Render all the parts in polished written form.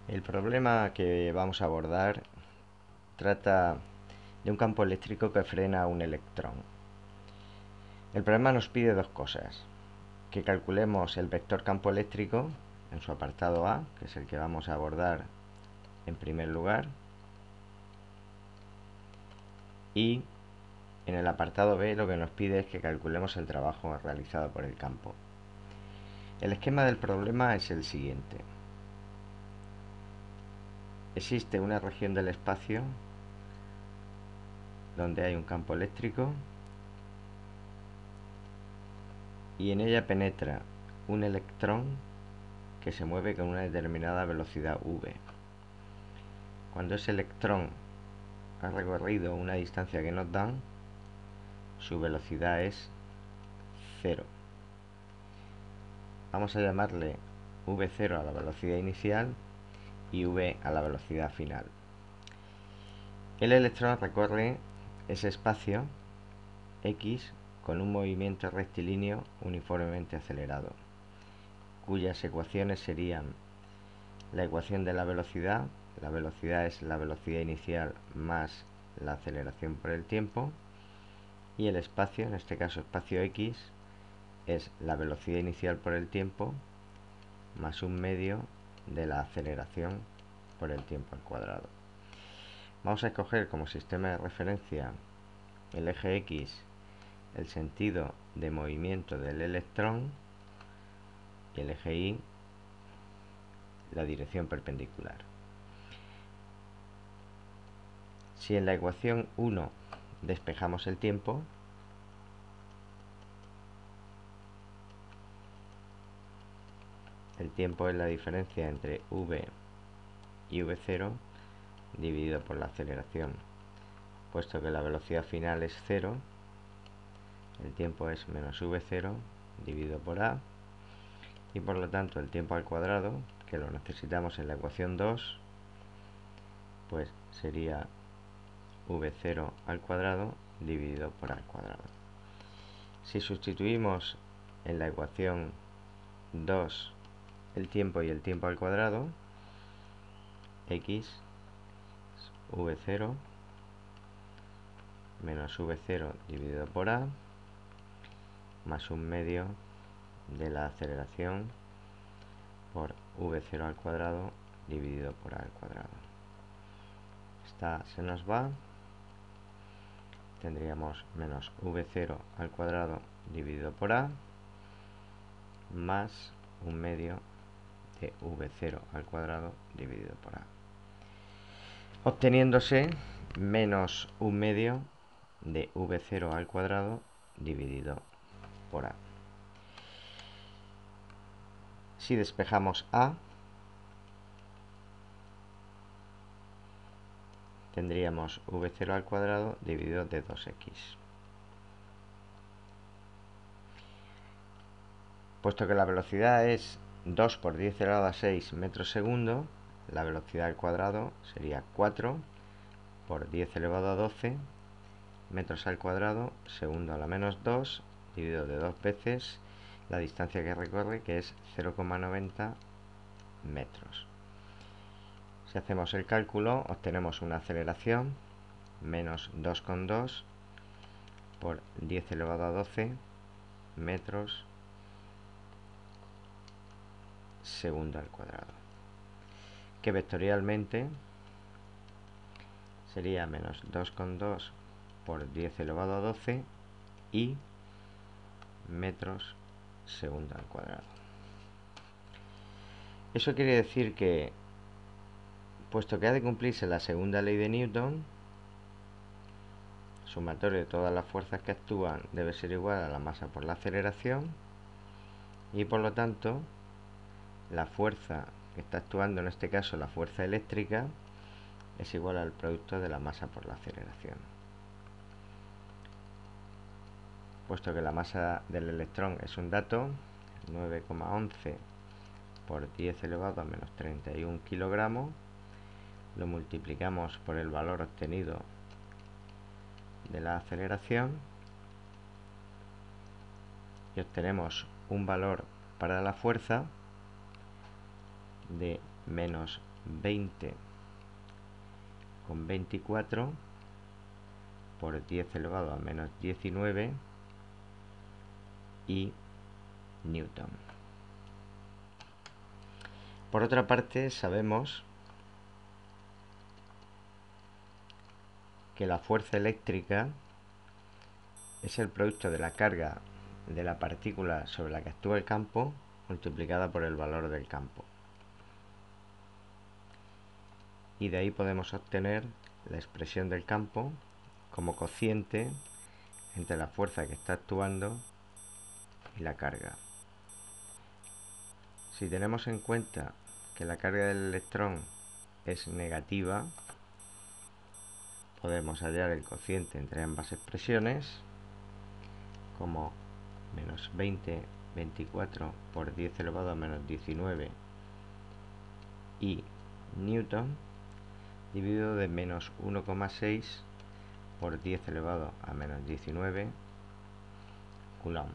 El problema que vamos a abordar trata de un campo eléctrico que frena a un electrón. El problema nos pide dos cosas: que calculemos el vector campo eléctrico en su apartado A, que es el que vamos a abordar en primer lugar, y en el apartado B lo que nos pide es que calculemos el trabajo realizado por el campo. El esquema del problema es el siguiente. Existe una región del espacio donde hay un campo eléctrico y en ella penetra un electrón que se mueve con una determinada velocidad v. Cuando ese electrón ha recorrido una distancia que nos dan, su velocidad es 0. Vamos a llamarle v0 a la velocidad inicial y v a la velocidad final. El electrón recorre ese espacio x con un movimiento rectilíneo uniformemente acelerado, cuyas ecuaciones serían la ecuación de la velocidad es la velocidad inicial más la aceleración por el tiempo, y el espacio, en este caso espacio x, es la velocidad inicial por el tiempo más un medio de la aceleración por el tiempo al cuadrado. Vamos a escoger como sistema de referencia el eje x, el sentido de movimiento del electrón, y el eje y, la dirección perpendicular. Si en la ecuación 1 despejamos el tiempo, el tiempo es la diferencia entre v y v0 dividido por la aceleración. Puesto que la velocidad final es 0, el tiempo es menos v0 dividido por a, y por lo tanto el tiempo al cuadrado, que lo necesitamos en la ecuación 2, pues sería v0 al cuadrado dividido por a al cuadrado. Si sustituimos en la ecuación 2 el tiempo y el tiempo al cuadrado, x es v0 menos v0 dividido por a más un medio de la aceleración por v0 al cuadrado dividido por a al cuadrado. Esta se nos va, tendríamos menos v0 al cuadrado dividido por a más un medio de v0 al cuadrado dividido por a, obteniéndose menos un medio de v0 al cuadrado dividido por a. Si despejamos a, tendríamos v0 al cuadrado dividido de 2x. Puesto que la velocidad es 2 por 10 elevado a 6 metros segundo, la velocidad al cuadrado sería 4 por 10 elevado a 12 metros al cuadrado segundo a la menos 2 dividido de 2 veces la distancia que recorre, que es 0,90 metros. Si hacemos el cálculo, obtenemos una aceleración menos 2,2 por 10 elevado a 12 metros segundo al cuadrado, que vectorialmente sería menos 2,2 por 10 elevado a 12 y metros segundo al cuadrado. Eso quiere decir que, puesto que ha de cumplirse la segunda ley de Newton, sumatorio de todas las fuerzas que actúan debe ser igual a la masa por la aceleración, y por lo tanto la fuerza que está actuando, en este caso la fuerza eléctrica, es igual al producto de la masa por la aceleración. Puesto que la masa del electrón es un dato, 9,11 por 10 elevado a menos 31 kilogramos, lo multiplicamos por el valor obtenido de la aceleración y obtenemos un valor para la fuerza de menos 20,24 por 10 elevado a menos 19 y newton. Por otra parte, sabemos que la fuerza eléctrica es el producto de la carga de la partícula sobre la que actúa el campo multiplicada por el valor del campo. Y de ahí podemos obtener la expresión del campo como cociente entre la fuerza que está actuando y la carga. Si tenemos en cuenta que la carga del electrón es negativa, podemos hallar el cociente entre ambas expresiones como menos 20,24 por 10 elevado a menos 19 y newton dividido de menos 1,6 por 10 elevado a menos 19 coulomb.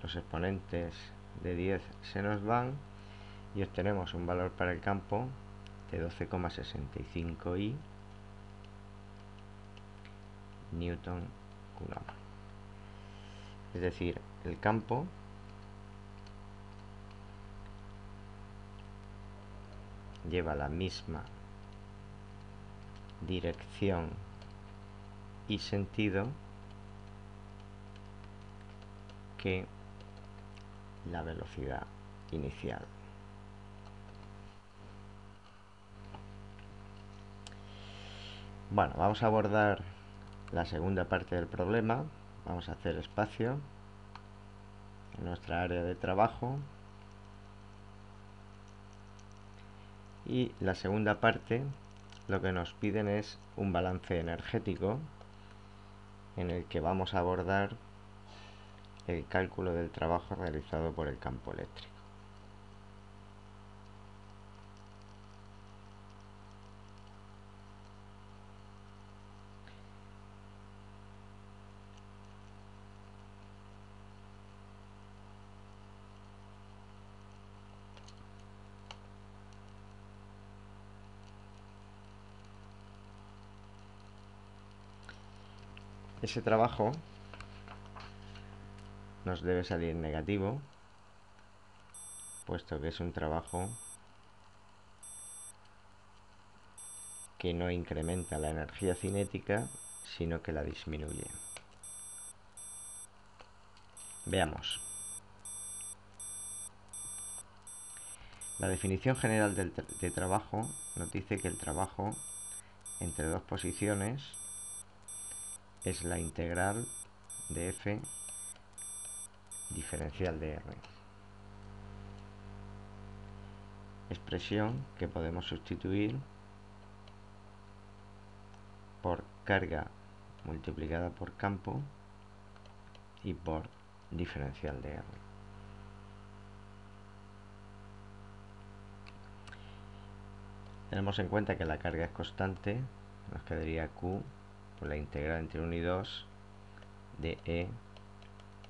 Los exponentes de 10 se nos van y obtenemos un valor para el campo de 12,65 I newton coulomb. Es decir, el campo lleva la misma dirección y sentido que la velocidad inicial. Bueno, vamos a abordar la segunda parte del problema. Vamos a hacer espacio en nuestra área de trabajo. Y la segunda parte lo que nos piden es un balance energético en el que vamos a abordar el cálculo del trabajo realizado por el campo eléctrico. Ese trabajo nos debe salir negativo, puesto que es un trabajo que no incrementa la energía cinética, sino que la disminuye. Veamos. La definición general de trabajo nos dice que el trabajo entre dos posiciones es la integral de F diferencial de R. Expresión que podemos sustituir por carga multiplicada por campo y por diferencial de R. Tenemos en cuenta que la carga es constante, nos quedaría Q por la integral entre 1 y 2 de E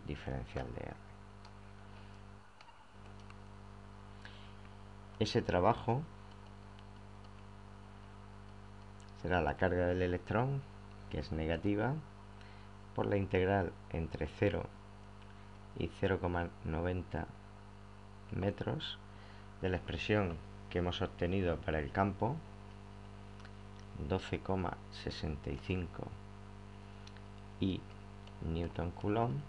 diferencial de R. Ese trabajo será la carga del electrón, que es negativa, por la integral entre 0 y 0,90 metros de la expresión que hemos obtenido para el campo, 12,65 I newton coulomb,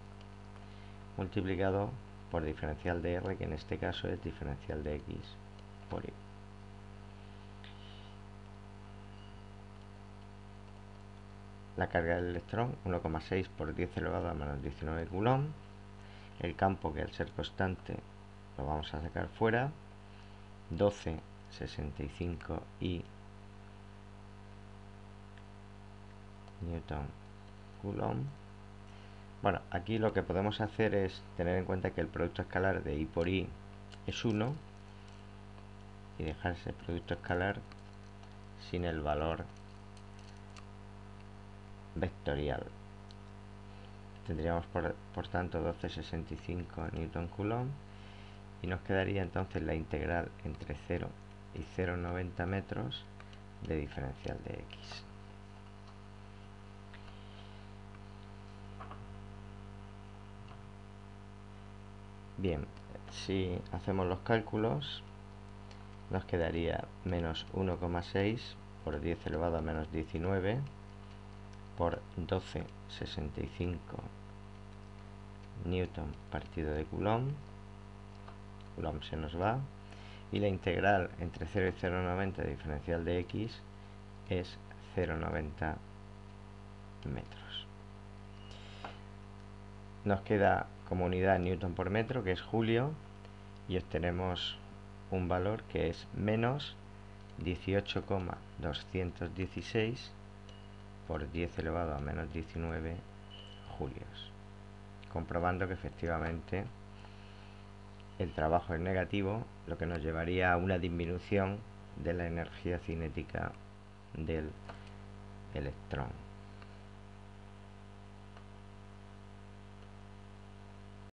multiplicado por diferencial de R, que en este caso es diferencial de X por Y. La carga del electrón, 1,6 por 10 elevado a menos 19 coulomb. El campo, que al ser constante lo vamos a sacar fuera, 12,65 I newton coulomb. Bueno, aquí lo que podemos hacer es tener en cuenta que el producto escalar de I por I es 1 y dejar ese producto escalar sin el valor vectorial. Tendríamos por tanto 12,65 newton coulomb y nos quedaría entonces la integral entre 0 y 0,90 metros de diferencial de x. Bien, si hacemos los cálculos, nos quedaría menos 1,6 por 10 elevado a menos 19 por 12,65 newton partido de Coulomb. Coulomb se nos va. Y la integral entre 0 y 0,90 de diferencial de x es 0,90 metros. Nos queda como unidad newton por metro, que es julio, y obtenemos un valor que es menos 18,216 por 10 elevado a menos 19 julios, comprobando que efectivamente el trabajo es negativo, lo que nos llevaría a una disminución de la energía cinética del electrón.